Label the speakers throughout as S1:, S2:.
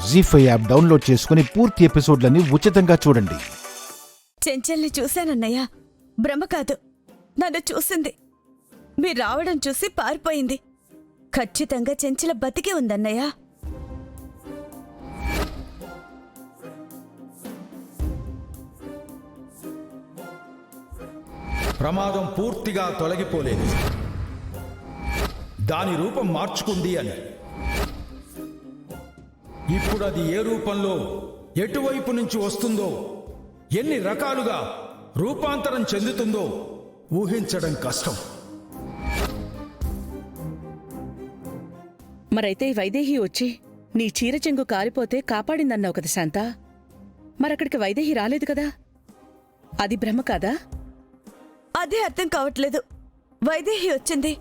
S1: జీ5 app download చేసుకుని పూర్తి ఎపిసోడ్లని ఉచితంగా చూడండి.
S2: చెంచల్ని చూశానన్నయ్య. భ్రమ కాదు, నన్ను చూసింది. మీరు రావడం చూసి పారిపోయింది. ఖచ్చితంగా చెంచల బతికే ఉందన్నయ్య.
S3: ప్రమాదం పూర్తిగా తొలగిపోలేదు, దాని రూపం మార్చుకుంది అని. ఇప్పుడు అది ఏ రూపంలో ఎటువైపు నుంచి వస్తుందో, ఎన్ని రకాలుగా రూపాంతరం చెందుతుందో ఊహించడం కష్టం.
S4: మరైతే వైదేహి వచ్చి నీ చీర చెంగు కాలిపోతే కాపాడిందన్నావు కదా శాంత. మరక్కడికి వైదేహి రాలేదు కదా, అది భ్రమ కాదా?
S2: అదే అర్థం కావట్లేదు. వైదేహి వచ్చింది,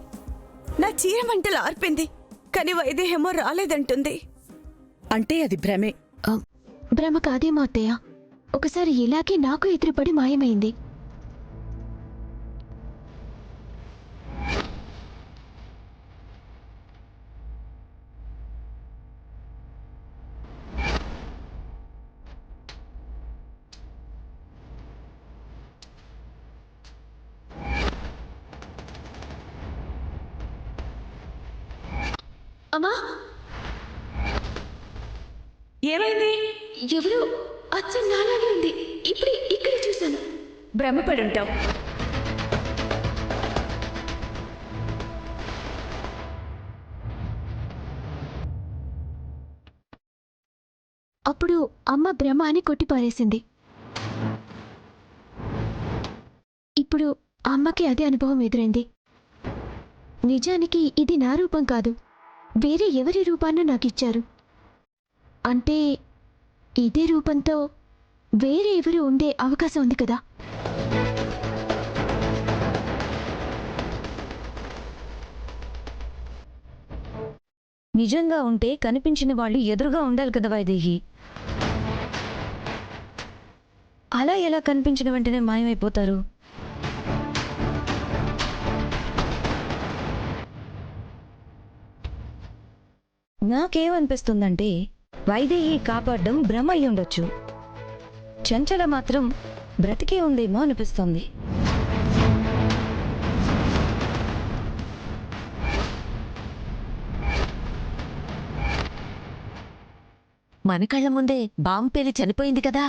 S2: నా చీర మంటలు ఆర్పింది, కాని వైదేహేమో రాలేదంటుంది.
S4: అంటే అది భ్రమే.
S5: భ్రమ కాదేమో అత్తయ్య. ఒకసారి ఇలాగే నాకు ఎదురుపడి మాయమైంది. అమ్మా,
S2: ఏమైంది?
S5: ఎవరు అచ్చ నాలాగే ఉంది. ఇప్పుడే ఇక్కడ చూశాను.
S2: భ్రమపడుంటావు.
S5: అప్పుడు అమ్మ భ్రమ అని కొట్టిపారేసింది. ఇప్పుడు అమ్మకి అదే అనుభవం ఎదురైంది. నిజానికి ఇది నా రూపం కాదు, వేరే ఎవరి రూపాన్ని నాకిచ్చారు. అంటే ఇదే రూపంతో వేరే ఎవరు ఉండే అవకాశం ఉంది కదా.
S6: నిజంగా ఉంటే కనిపించిన వాళ్ళు ఎదురుగా ఉండాలి కదా వైదేహి. అలా ఎలా కనిపించిన వెంటనే మాయమైపోతారు? నాకేమనిపిస్తుందంటే వైదేహి కాపాడడం భ్రమ అయి ఉండొచ్చు, చంచల మాత్రం బ్రతికే ఉందేమో అనిపిస్తుంది.
S7: మన కళ్ళ ముందే బాంబు పేలి చనిపోయింది కదా.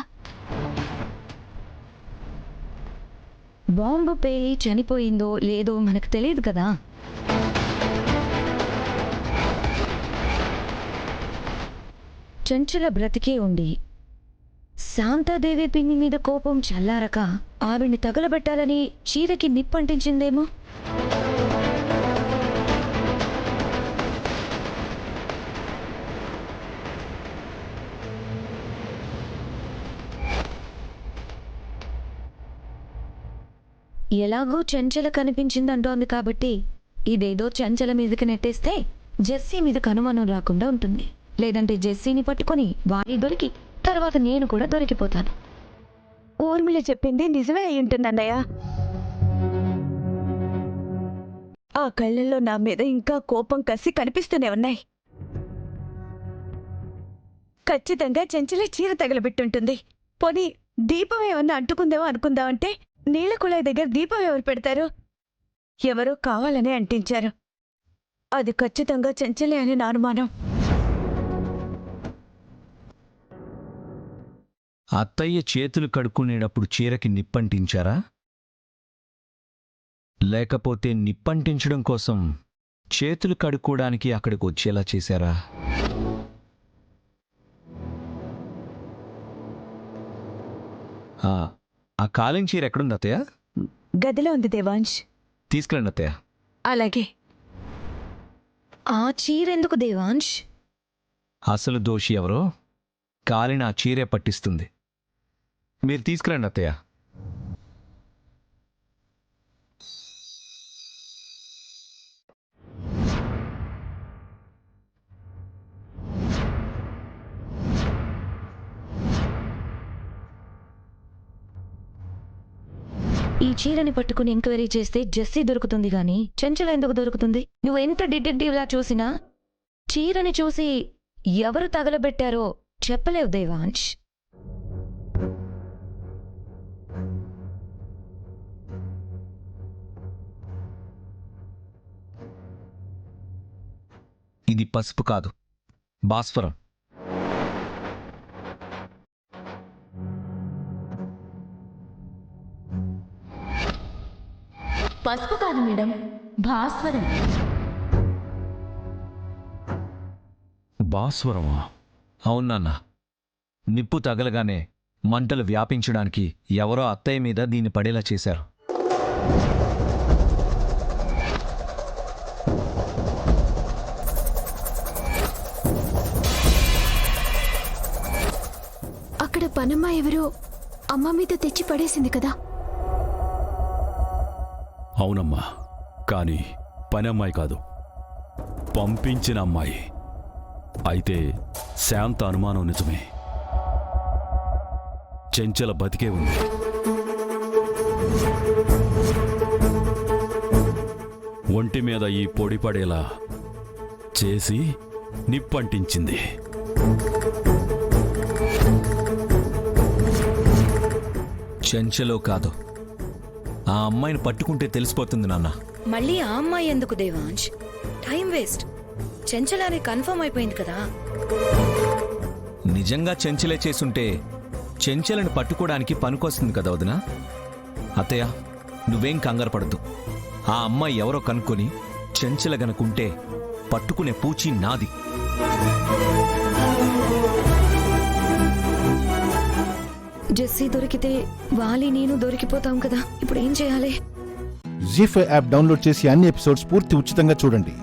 S6: బాంబు పేలి చనిపోయిందో లేదో మనకు తెలియదు కదా. చంచల బ్రతికే ఉండి శాంతాదేవి పిన్ని మీద కోపం చల్లారక ఆవిడ్ని తగలబెట్టాలని చీరకి నిప్పంటించిందేమో. ఎలాగో చంచల కనిపించిందంటోంది కాబట్టి ఇదేదో చంచల మీదకి నెట్టేస్తే జెస్సీ మీదకి అనుమానం రాకుండా ఉంటుంది. లేదంటే జెస్సీని పట్టుకొని వారి దొరికి తర్వాత నేను కూడా దొరికిపోతాను.
S2: ఊర్మిళ చెప్పింది నిజమే అయి ఉంటుందన్నయ్య. ఆ కళ్ళల్లో నా మీద ఇంకా కోపం కసి కనిపిస్తూనే ఉన్నాయి. ఖచ్చితంగా చెంచలే చీర తగలబెట్టుంటుంది. పోనీ దీపం ఏమన్నా అంటుకుందేమో అనుకుందామంటే నీళ్ళ కుళాయి దగ్గర దీపం ఎవరు పెడతారు? ఎవరో కావాలనే అంటించారు. అది ఖచ్చితంగా చెంచలే అని నా అనుమానం.
S8: అత్తయ్య చేతులు కడుక్కునేటప్పుడు చీరకి నిప్పంటించారా? లేకపోతే నిప్పంటించడం కోసం చేతులు కడుక్కోవడానికి అక్కడికి వచ్చేలా చేశారా? ఆ కాలిన చీర ఎక్కడుంది అత్తయ్య?
S2: గదిలో ఉంది దేవాంశ్.
S8: తీసుకెళ్ళండి అత్తయ్య.
S2: అలాగే.
S6: ఆ చీరెందుకు దేవాంశ్?
S8: అసలు దోషి ఎవరో కాలిన ఆ చీరే పట్టిస్తుంది. మీరు తీసుకురండి అత్తయ్య.
S6: ఈ చీరని పట్టుకుని ఎంక్వైరీ చేస్తే జెస్సీ దొరుకుతుంది గాని చెంచల ఎందుకు దొరుకుతుంది? నువ్వు ఎంత డిటెక్టివ్లా చూసినా చీరని చూసి ఎవరు తగలబెట్టారో చెప్పలేవు దేవాంశ్.
S8: ఇది పసుపు కాదు, భాస్వరం.
S5: పసుపు కాదు మేడం, భాస్వరం.
S8: భాస్వరమా? అవును నాన్న. నిప్పు తగలగానే మంటలు వ్యాపించడానికి ఎవరో అత్తయ్య మీద దీన్ని పడేలా చేశారు.
S5: అక్కడ పనమ్మ ఎవరో అమ్మ మీద తెచ్చి పడేసింది కదా.
S9: అవునమ్మా, కానీ పనమ్మాయి కాదు, పంపించిన అమ్మాయి. అయితే శాంత అనుమానం నిజమే. చెంచల బతికే ఉంది. ఒంటి మీద ఈ పొడి పడేలా చేసి నిప్పంటించింది.
S8: చెంచలో కాదు, ఆ అమ్మాయిని పట్టుకుంటే తెలిసిపోతుంది నాన్న.
S10: మళ్ళీ ఆ అమ్మాయి ఎందుకు దేవాంశ్? Time waste. చెంచలాని కన్ఫర్మ్ అయిపోయింది కదా.
S8: నిజంగా చెంచలే చేసుంటే చెంచలను పట్టుకోవడానికి పనికొస్తుంది కదా వదినా. అత్తయ్య, నువ్వేం కంగారు పడద్దు. ఆ అమ్మాయి ఎవరో కనుక్కొని చెంచల గనుకుంటే పట్టుకునే పూచి నాది.
S6: జెస్సీ దొరికితే వాలి నేను దొరికిపోతాం కదా. ఇప్పుడు ఏం చేయాలి?
S1: జీ5 యాప్ డౌన్లోడ్ చేసి అన్ని ఎపిసోడ్స్ పూర్తి ఉచితంగా చూడండి.